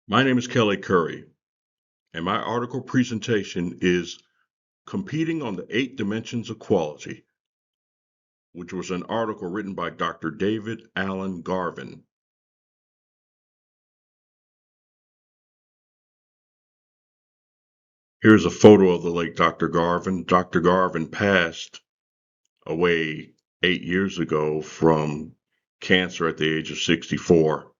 My name is Kelly Curry, and my article presentation is Competing on the Eight Dimensions of Quality, which was an article written by Dr. David Allan Garvin. Here's a photo of the late Dr. Garvin. Dr. Garvin passed away 8 years ago from cancer at the age of 64.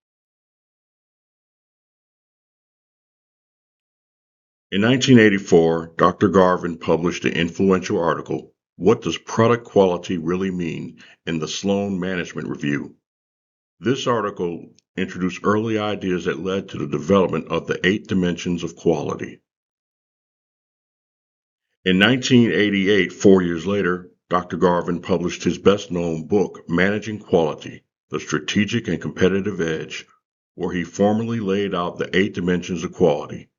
In 1984, Dr. Garvin published the influential article, What Does Product Quality Really Mean? In the Sloan Management Review. This article introduced early ideas that led to the development of the eight dimensions of quality. In 1988, 4 years later, Dr. Garvin published his best-known book, Managing Quality, The Strategic and Competitive Edge, where he formally laid out the eight dimensions of quality.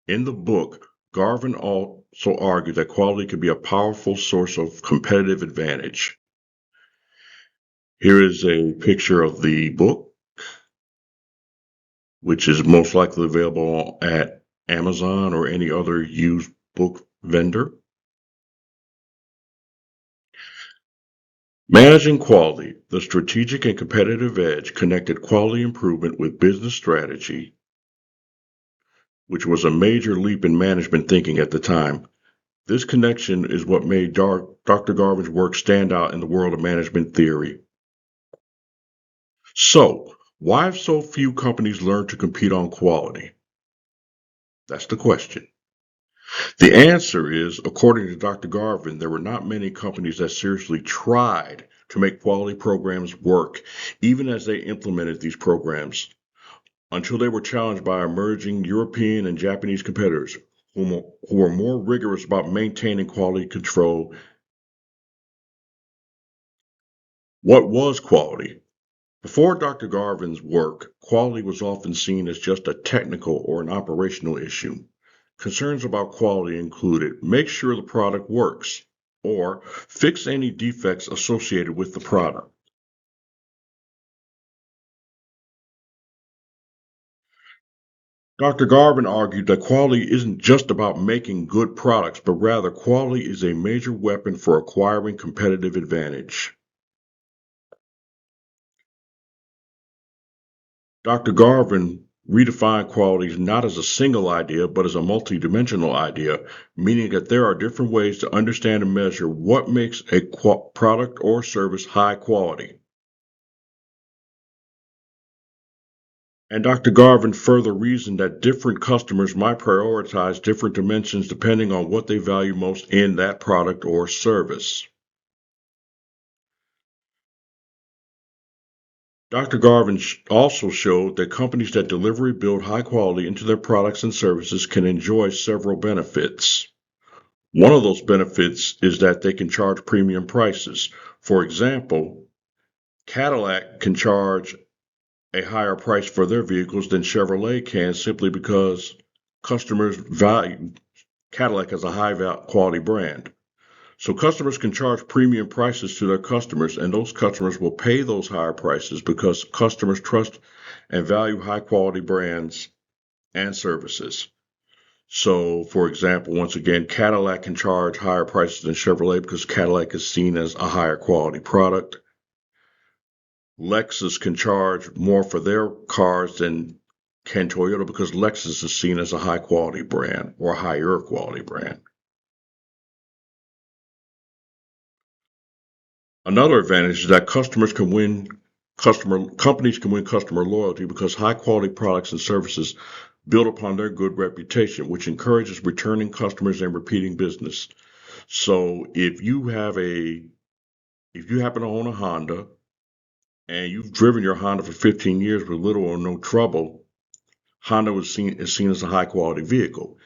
In the book, Garvin also argued that quality could be a powerful source of competitive advantage. Here is a picture of the book, which is most likely available at Amazon or any other used book vendor. Managing Quality, the Strategic and Competitive Edge connected quality improvement with business strategy, which was a major leap in management thinking at the time. This connection is what made Dr. Garvin's work stand out in the world of management theory. So, why have so few companies learned to compete on quality? That's the question. The answer is, according to Dr. Garvin, there were not many companies that seriously tried to make quality programs work, even as they implemented these programs, until they were challenged by emerging European and Japanese competitors who were more rigorous about maintaining quality control. What was quality? Before Dr. Garvin's work, quality was often seen as just a technical or an operational issue. Concerns about quality included make sure the product works, or fix any defects associated with the product. Dr. Garvin argued that quality isn't just about making good products, but rather quality is a major weapon for acquiring competitive advantage. Dr. Garvin redefined quality not as a single idea, but as a multidimensional idea, meaning that there are different ways to understand and measure what makes a product or service high quality. And Dr. Garvin further reasoned that different customers might prioritize different dimensions depending on what they value most in that product or service. Dr. Garvin also showed that companies that deliberately build high quality into their products and services can enjoy several benefits. One of those benefits is that they can charge premium prices. For example, Cadillac can charge a higher price for their vehicles than Chevrolet can simply because customers value Cadillac as a high quality brand. So customers can charge premium prices to their customers, and those customers will pay those higher prices because customers trust and value high quality brands and services. So, for example, once again, Cadillac can charge higher prices than Chevrolet because Cadillac is seen as a higher quality product. Lexus can charge more for their cars than can Toyota because Lexus is seen as a high quality brand or a higher quality brand. Another advantage is that companies can win customer loyalty because high quality products and services build upon their good reputation, which encourages returning customers and repeating business. So if you happen to own a Honda and you've driven your Honda for 15 years with little or no trouble, Honda is seen as a high quality vehicle.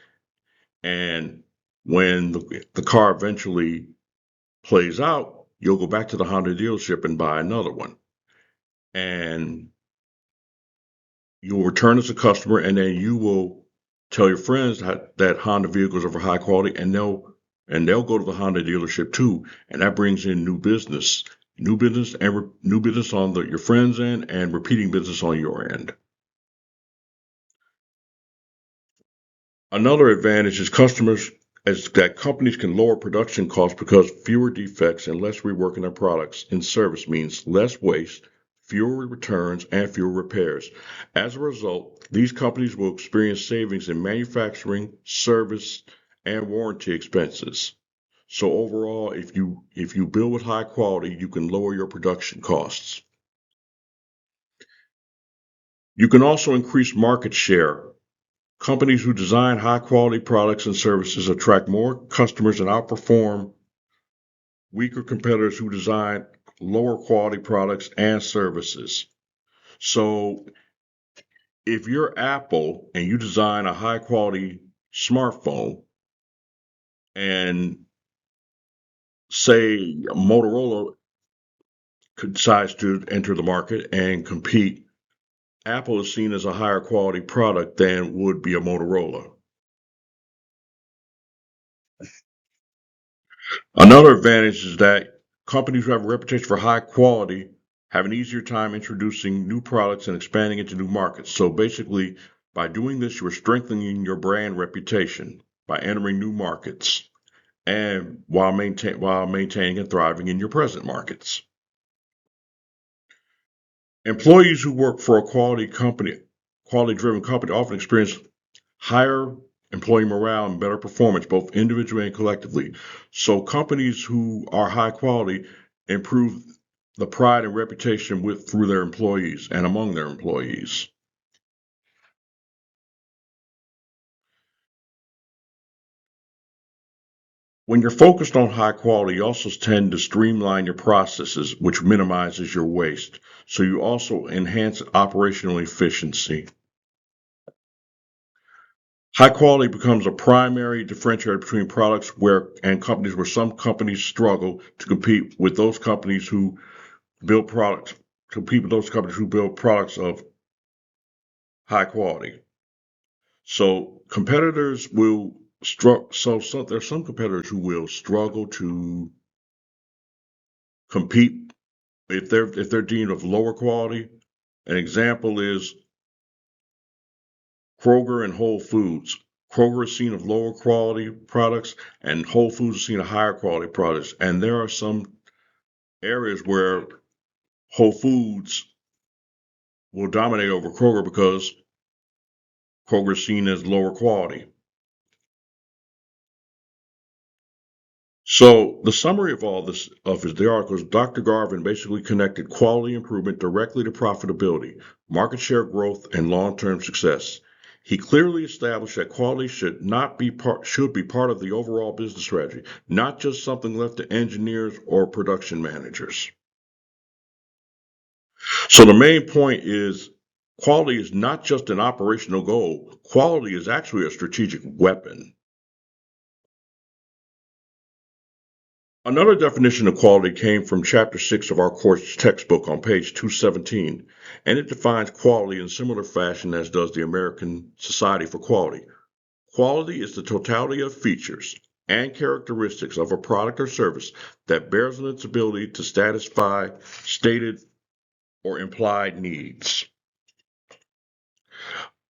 And when the car eventually plays out, you'll go back to the Honda dealership and buy another one. And you'll return as a customer, and then you will tell your friends that Honda vehicles are of high quality, and they'll go to the Honda dealership too, and that brings in new business and new business on your friends' end, and repeating business on your end. Another advantage is that companies can lower production costs because fewer defects and less rework in their products and service means less waste, fewer returns, and fewer repairs. As a result, these companies will experience savings in manufacturing, service, and warranty expenses. So overall, if you build with high quality, you can lower your production costs. You can also increase market share. Companies who design high quality products and services attract more customers and outperform weaker competitors who design lower quality products and services. So if you're Apple and you design a high quality smartphone and say Motorola decides to enter the market and compete, Apple is seen as a higher quality product than would be a Motorola. Another advantage is that companies who have a reputation for high quality have an easier time introducing new products and expanding into new markets. So basically, by doing this, you're strengthening your brand reputation by entering new markets and while maintaining and thriving in your present markets. Employees who work for a quality-driven company often experience higher employee morale and better performance, both individually and collectively. So companies who are high quality improve the pride and reputation through their employees and among their employees. When you're focused on high quality, you also tend to streamline your processes, which minimizes your waste. So you also enhance operational efficiency. High quality becomes a primary differentiator between products and companies where some companies struggle to build products, compete with those companies who build products of high quality. So competitors will struggle. There's some competitors who will struggle to compete if they're deemed of lower quality. An example is Kroger and Whole Foods. Kroger is seen of lower quality products, and Whole Foods is seen of higher quality products. And there are some areas where Whole Foods will dominate over Kroger because Kroger is seen as lower quality. So the summary of all this the article is Dr. Garvin basically connected quality improvement directly to profitability, market share growth, and long-term success. He clearly established that quality should be part of the overall business strategy, not just something left to engineers or production managers. So the main point is quality is not just an operational goal. Quality is actually a strategic weapon. Another definition of quality came from Chapter 6 of our course textbook on page 217, and it defines quality in similar fashion as does the American Society for Quality. Quality is the totality of features and characteristics of a product or service that bears on its ability to satisfy stated or implied needs.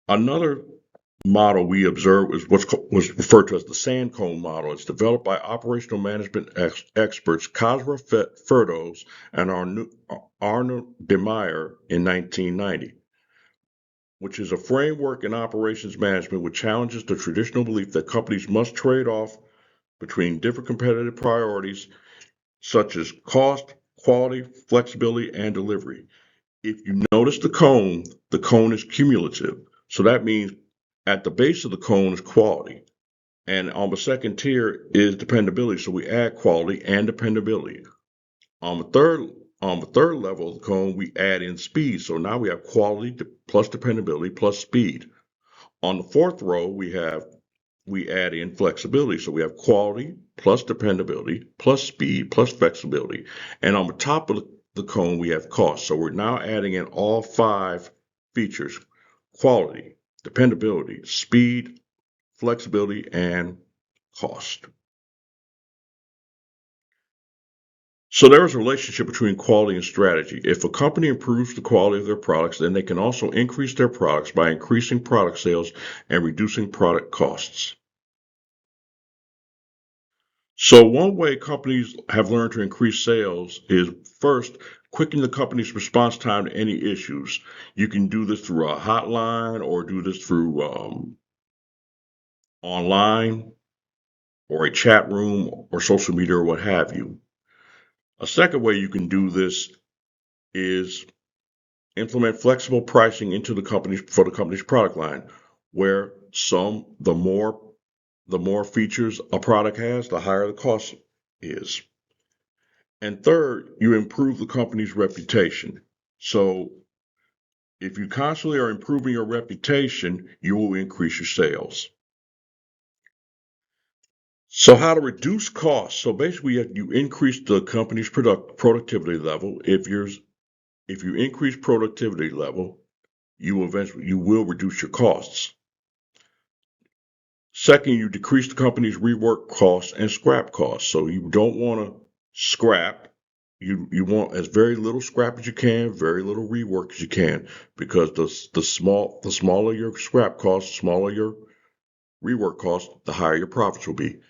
Another model we observed was referred to as the sand cone model. It's developed by operational management experts Kazra Ferdows and Arno DeMeyer in 1990, which is a framework in operations management which challenges the traditional belief that companies must trade off between different competitive priorities such as cost, quality, flexibility, and delivery. If you notice the cone is cumulative. So that means at the base of the cone is quality. And on the second tier is dependability. So we add quality and dependability. On the third level of the cone, we add in speed. So now we have quality plus dependability plus speed. On the fourth row, we add in flexibility. So we have quality plus dependability plus speed plus flexibility. And on the top of the cone, we have cost. So we're now adding in all 5 features: quality, dependability, speed, flexibility, and cost. So there is a relationship between quality and strategy. If a company improves the quality of their products, then they can also increase their products by increasing product sales and reducing product costs. So one way companies have learned to increase sales is first, quicken the company's response time to any issues. You can do this through a hotline or do this through online or a chat room or social media or what have you. A second way you can do this is implement flexible pricing into the company's product line, where the more features a product has, the higher the cost is. And third, you improve the company's reputation. So if you constantly are improving your reputation, you will increase your sales. So how to reduce costs? So basically, you increase the company's productivity level. If you increase productivity level, you will reduce your costs. Second, you decrease the company's rework costs and scrap costs. So you don't want to scrap. You want as very little scrap as you can, very little rework as you can, because the smaller your scrap costs, the smaller your rework costs, the higher your profits will be.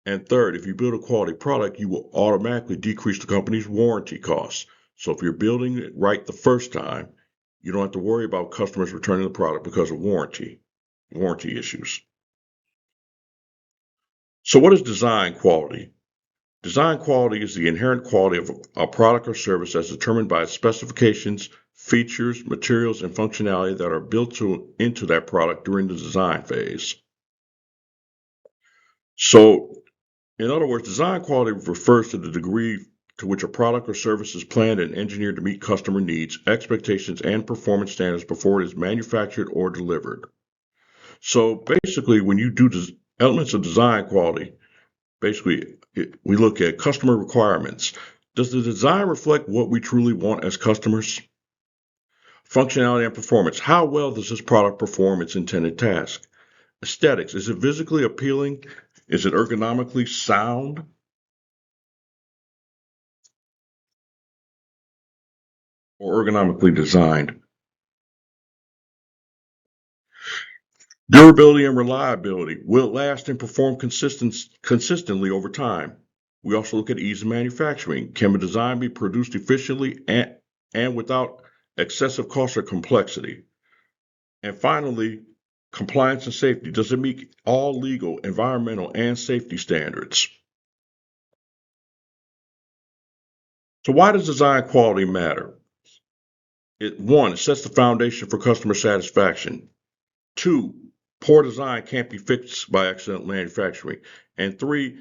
And third, if you build a quality product, you will automatically decrease the company's warranty costs. So if you're building it right the first time, you don't have to worry about customers returning the product because of warranty issues. So what is design quality? Design quality is the inherent quality of a product or service as determined by its specifications, features, materials, and functionality that are built into that product during the design phase. So, in other words, design quality refers to the degree to which a product or service is planned and engineered to meet customer needs, expectations, and performance standards before it is manufactured or delivered. So basically, when you do elements of design quality, basically, we look at customer requirements. Does the design reflect what we truly want as customers? Functionality and performance. How well does this product perform its intended task? Aesthetics. Is it visually appealing? Is it ergonomically sound? Or ergonomically designed? Durability and reliability. Will it last and perform consistently over time? We also look at ease of manufacturing. Can the design be produced efficiently and without excessive cost or complexity? And finally, compliance and safety. Does it meet all legal, environmental, and safety standards? So why does design quality matter? One, it sets the foundation for customer satisfaction. Two, poor design can't be fixed by accidental manufacturing. And three,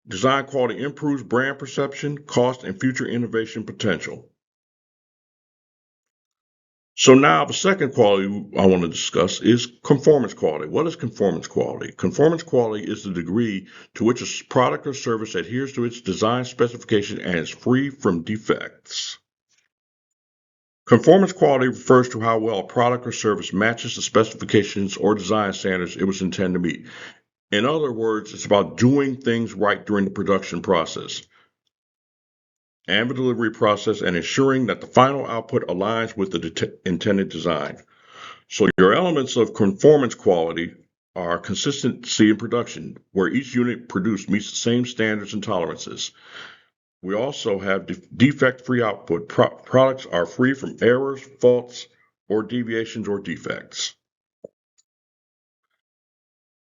design quality improves brand perception, cost, and future innovation potential. So now the second quality I want to discuss is conformance quality. What is conformance quality? Conformance quality is the degree to which a product or service adheres to its design specification and is free from defects. Conformance quality refers to how well a product or service matches the specifications or design standards it was intended to meet. In other words, it's about doing things right during the production process and the delivery process and ensuring that the final output aligns with the intended design. So your elements of conformance quality are consistency in production, where each unit produced meets the same standards and tolerances. We also have defect-free output. Products are free from errors, faults, or deviations or defects.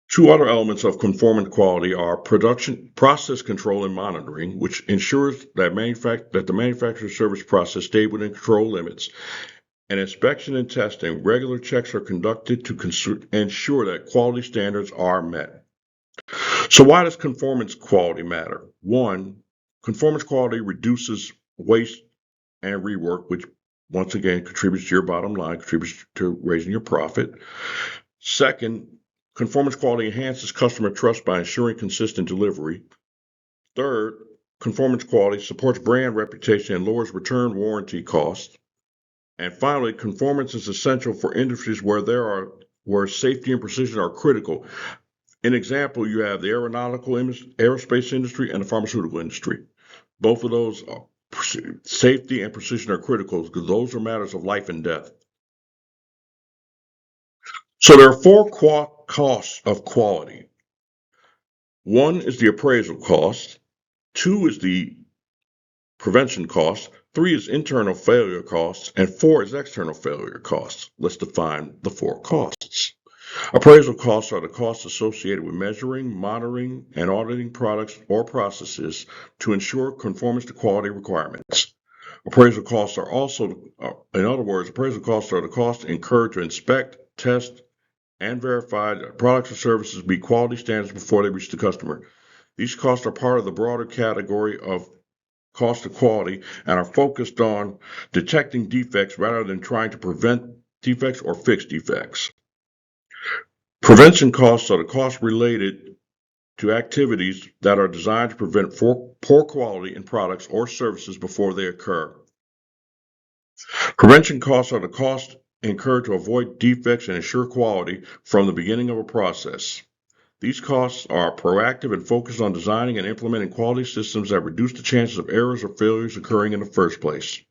Two other elements of conformance quality are production process control and monitoring, which ensures that the manufacturing service process stay within control limits. And inspection and testing, regular checks are conducted to ensure that quality standards are met. So why does conformance quality matter? One, conformance quality reduces waste and rework, which once again contributes to your bottom line, contributes to raising your profit. Second, conformance quality enhances customer trust by ensuring consistent delivery. Third, conformance quality supports brand reputation and lowers return warranty costs. And finally, conformance is essential for industries where safety and precision are critical. An example, you have the aerospace industry and the pharmaceutical industry. Both of those, safety and precision, are critical because those are matters of life and death. So there are four costs of quality. One is the appraisal cost. Two is the prevention cost. Three is internal failure costs. And four is external failure costs. Let's define the four costs. Appraisal costs are the costs associated with measuring, monitoring, and auditing products or processes to ensure conformance to quality requirements. Appraisal costs are also, in other words, appraisal costs are the costs incurred to inspect, test, and verify that products or services meet quality standards before they reach the customer. These costs are part of the broader category of cost of quality and are focused on detecting defects rather than trying to prevent defects or fix defects. Prevention costs are the costs related to activities that are designed to prevent poor quality in products or services before they occur. Prevention costs are the costs incurred to avoid defects and ensure quality from the beginning of a process. These costs are proactive and focused on designing and implementing quality systems that reduce the chances of errors or failures occurring in the first place.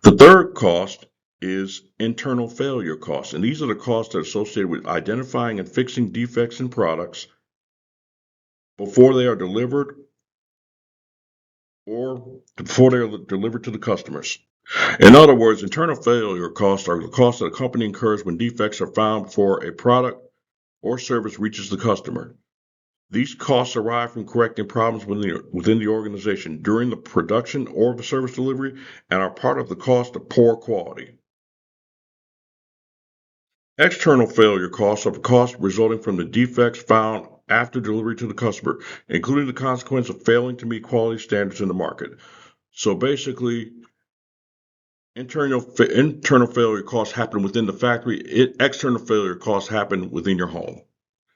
The third cost is internal failure costs, and these are the costs that are associated with identifying and fixing defects in products before they are delivered or before they are delivered to the customers. In other words, internal failure costs are the costs that a company incurs when defects are found before a product or service reaches the customer. These costs arise from correcting problems within the organization during the production or the service delivery and are part of the cost of poor quality. External failure costs are the costs resulting from the defects found after delivery to the customer, including the consequence of failing to meet quality standards in the market. So basically, internal failure costs happen within the factory. External failure costs happen within your home.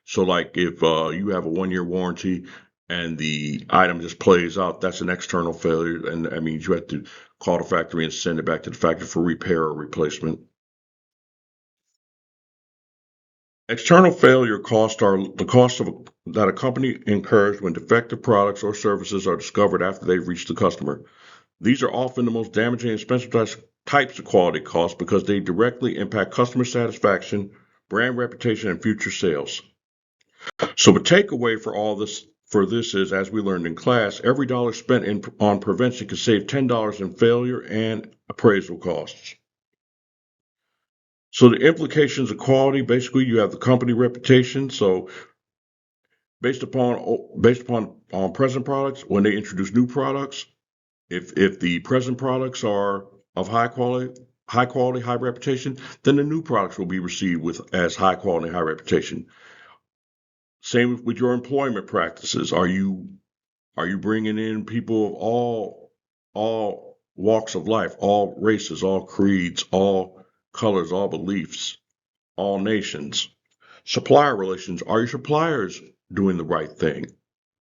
So like if you have a 1-year warranty and the item just plays out, that's an external failure. And that means you have to call the factory and send it back to the factory for repair or replacement. External failure costs are the costs that a company incurs when defective products or services are discovered after they've reached the customer. These are often the most damaging and expensive types of quality costs because they directly impact customer satisfaction, brand reputation, and future sales. So the takeaway for this is, as we learned in class, every dollar spent on prevention can save $10 in failure and appraisal costs. So the implications of quality, basically, you have the company reputation. So based upon present products, when they introduce new products, if the present products are of high quality, high reputation, then the new products will be received as high quality, high reputation. Same with your employment practices. Are you bringing in people of all walks of life, all races, all creeds, all colors, all beliefs, all nations? Supplier relations. Are your suppliers doing the right thing?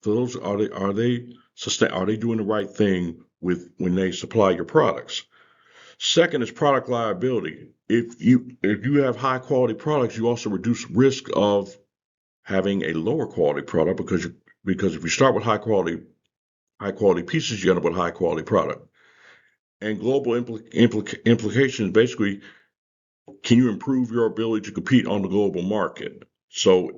So those are they doing the right thing when they supply your products? Second is product liability. If you have high quality products, you also reduce risk of having a lower quality product because if you start with high quality pieces, you end up with high quality product. And global implications, basically, can you improve your ability to compete on the global market? So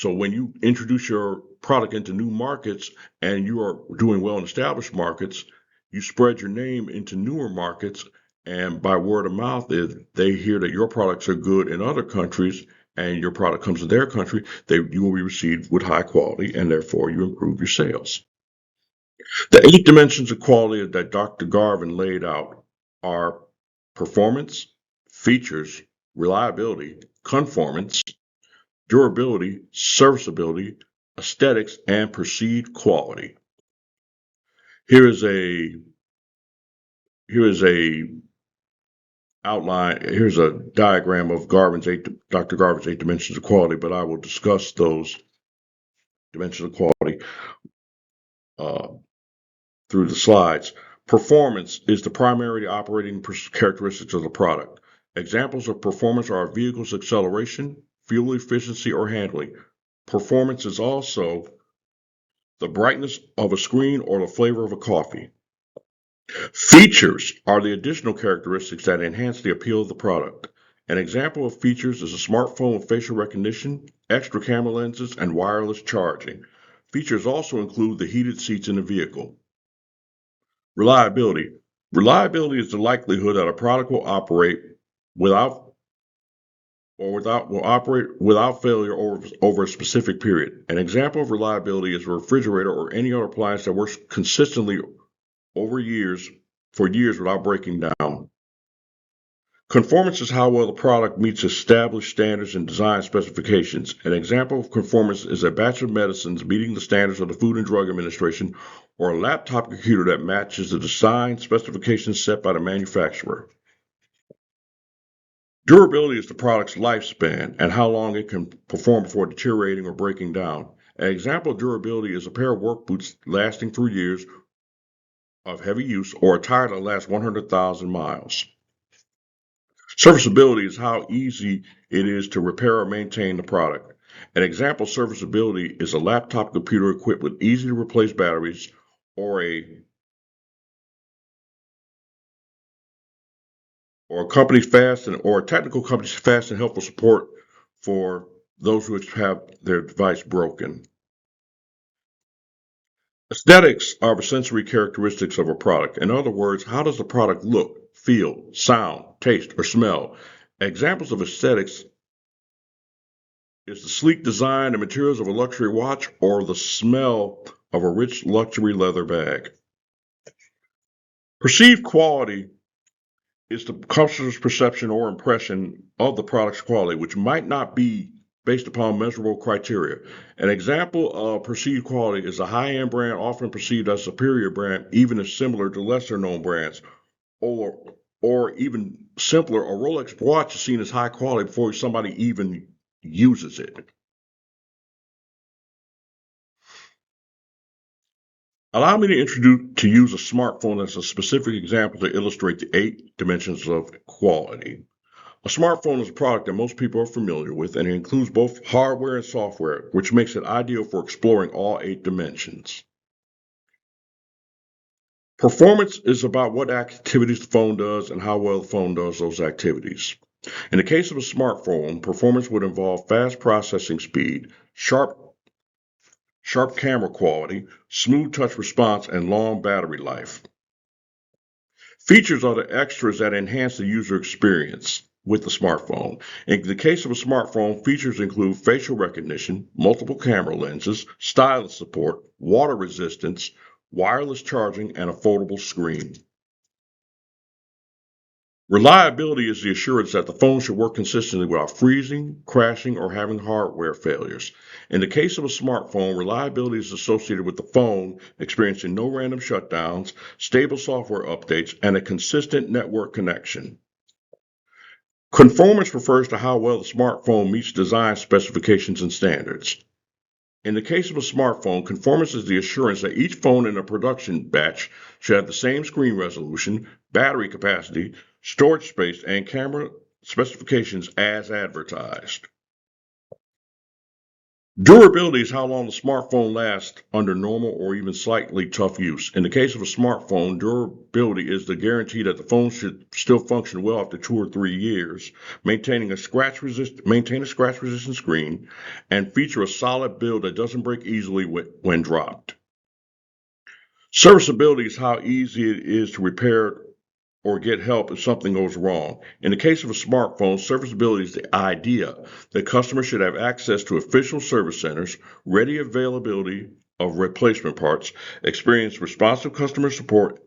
when you introduce your product into new markets and you are doing well in established markets, you spread your name into newer markets, and by word of mouth, if they hear that your products are good in other countries and your product comes to their country, you will be received with high quality, and therefore you improve your sales. The 8 dimensions of quality that Dr. Garvin laid out are performance, features, reliability, conformance, durability, serviceability, aesthetics, and perceived quality. Here is a outline. Here's a diagram of Dr. Garvin's 8 dimensions of quality, but I will discuss those dimensions of quality through the slides. Performance is the primary operating characteristics of the product. Examples of performance are a vehicle's acceleration, fuel efficiency, or handling. Performance is also the brightness of a screen, or the flavor of a coffee. Features are the additional characteristics that enhance the appeal of the product. An example of features is a smartphone with facial recognition, extra camera lenses, and wireless charging. Features also include the heated seats in the vehicle. Reliability. Reliability is the likelihood that a product will operate without failure over a specific period. An example of reliability is a refrigerator or any other appliance that works consistently for years without breaking down. Conformance is how well the product meets established standards and design specifications. An example of conformance is a batch of medicines meeting the standards of the Food and Drug Administration, or a laptop computer that matches the design specifications set by the manufacturer. Durability is the product's lifespan and how long it can perform before deteriorating or breaking down. An example of durability is a pair of work boots lasting 3 years of heavy use, or a tire that lasts 100,000 miles. Serviceability is how easy it is to repair or maintain the product. An example of serviceability is a laptop computer equipped with easy to replace batteries, or a technical company's fast and helpful support for those who have their device broken. Aesthetics are the sensory characteristics of a product. In other words, how does the product look, feel, sound, taste, or smell? Examples of aesthetics is the sleek design and materials of a luxury watch, or the smell of a rich luxury leather bag. Perceived quality is the customer's perception or impression of the product's quality, which might not be based upon measurable criteria. An example of perceived quality is a high-end brand often perceived as a superior brand, even if similar to lesser-known brands. Or even simpler, a Rolex watch is seen as high quality before somebody even uses it. Allow me to use a smartphone as a specific example to illustrate the 8 dimensions of quality. A smartphone is a product that most people are familiar with, and it includes both hardware and software, which makes it ideal for exploring all 8 dimensions. Performance is about what activities the phone does and how well the phone does those activities. In the case of a smartphone, performance would involve fast processing speed, sharp camera quality, smooth touch response, and long battery life. Features are the extras that enhance the user experience with the smartphone. In the case of a smartphone, features include facial recognition, multiple camera lenses, stylus support, water resistance, wireless charging, and a foldable screen. Reliability is the assurance that the phone should work consistently without freezing, crashing, or having hardware failures. In the case of a smartphone, reliability is associated with the phone experiencing no random shutdowns, stable software updates, and a consistent network connection. Conformance refers to how well the smartphone meets design specifications and standards. In the case of a smartphone, conformance is the assurance that each phone in a production batch should have the same screen resolution, battery capacity, storage space, and camera specifications as advertised. Durability is how long the smartphone lasts under normal or even slightly tough use. In the case of a smartphone, durability is the guarantee that the phone should still function well after 2 or 3 years, maintain a scratch-resistant screen, and feature a solid build that doesn't break easily when dropped. Serviceability is how easy it is to repair or get help if something goes wrong. In the case of a smartphone, serviceability is the idea that customers should have access to official service centers, ready availability of replacement parts, experience responsive customer support,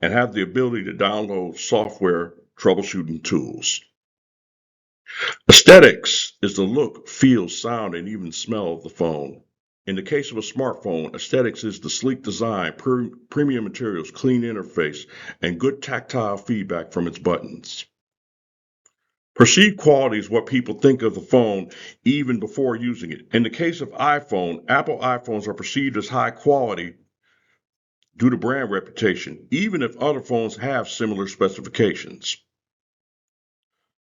and have the ability to download software troubleshooting tools. Aesthetics is the look, feel, sound, and even smell of the phone. In the case of a smartphone, aesthetics is the sleek design, premium materials, clean interface, and good tactile feedback from its buttons. Perceived quality is what people think of the phone even before using it. In the case of iPhone, Apple iPhones are perceived as high quality due to brand reputation, even if other phones have similar specifications.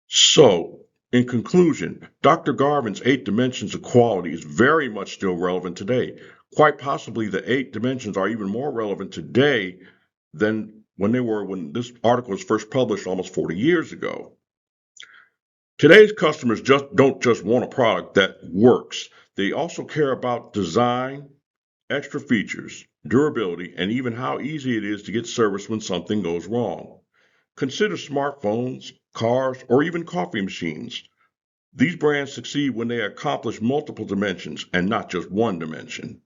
So, in conclusion, Dr. Garvin's 8 dimensions of quality is very much still relevant today. Quite possibly the 8 dimensions are even more relevant today than when they were when this article was first published almost 40 years ago. Today's customers don't just want a product that works. They also care about design, extra features, durability, and even how easy it is to get service when something goes wrong. Consider smartphones, cars, or even coffee machines. These brands succeed when they accomplish multiple dimensions and not just one dimension.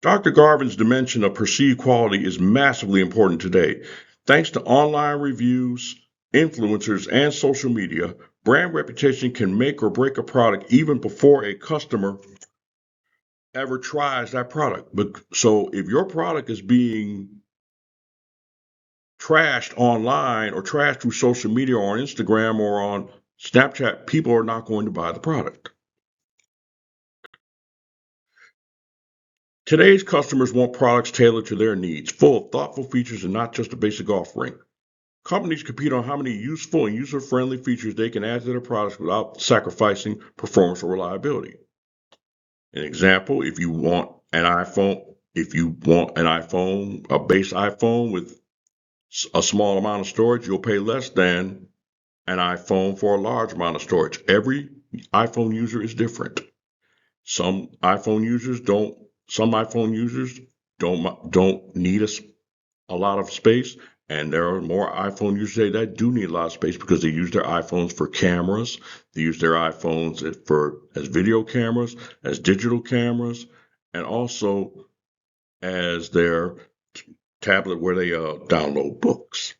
Dr. Garvin's dimension of perceived quality is massively important today. Thanks to online reviews, influencers, and social media, brand reputation can make or break a product even before a customer ever tries that product. But so if your product is being trashed online or trashed through social media or on Instagram or on Snapchat, people are not going to buy the product. Today's customers want products tailored to their needs, full of thoughtful features and not just a basic offering. Companies compete on how many useful and user-friendly features they can add to their products without sacrificing performance or reliability. An example, if you want an iPhone, a base iPhone with a small amount of storage, you'll pay less than an iPhone for a large amount of storage. Every iPhone user is different. Some iPhone users don't need a lot of space, and there are more iPhone users today that do need a lot of space because they use their iPhones for cameras. They use their iPhones as video cameras, as digital cameras, and also as their tablet where they download books.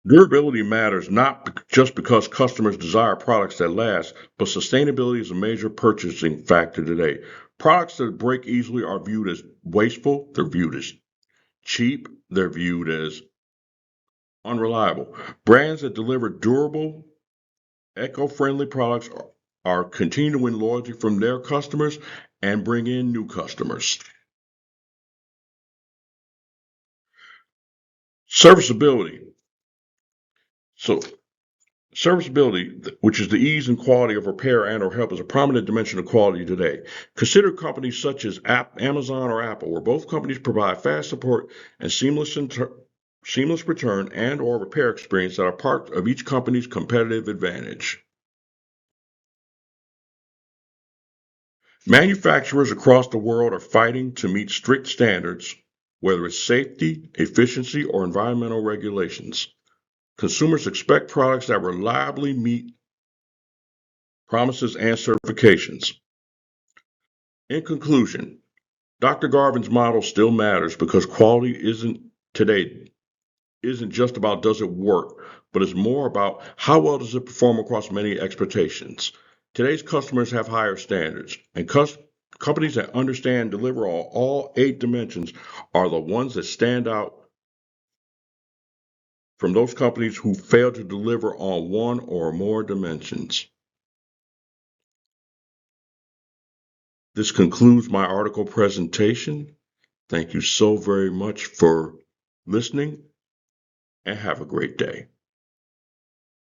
Durability matters not just because customers desire products that last, but sustainability is a major purchasing factor today. Products that break easily are viewed as wasteful, they're viewed as cheap, they're viewed as unreliable. Brands that deliver durable, eco-friendly products are continuing to win loyalty from their customers and bring in new customers. Serviceability. So Serviceability, which is the ease and quality of repair and or help, is a prominent dimension of quality today. Consider companies such as Amazon or Apple, where both companies provide fast support and seamless return and or repair experience that are part of each company's competitive advantage. Manufacturers across the world are fighting to meet strict standards, whether it's safety, efficiency, or environmental regulations. Consumers expect products that reliably meet promises and certifications. In conclusion, Dr. Garvin's model still matters because quality isn't just about does it work, but it's more about how well does it perform across many expectations. Today's customers have higher standards, and companies that understand and deliver on all 8 dimensions are the ones that stand out from those companies who fail to deliver on one or more dimensions. This concludes my article presentation. Thank you so very much for listening, and have a great day.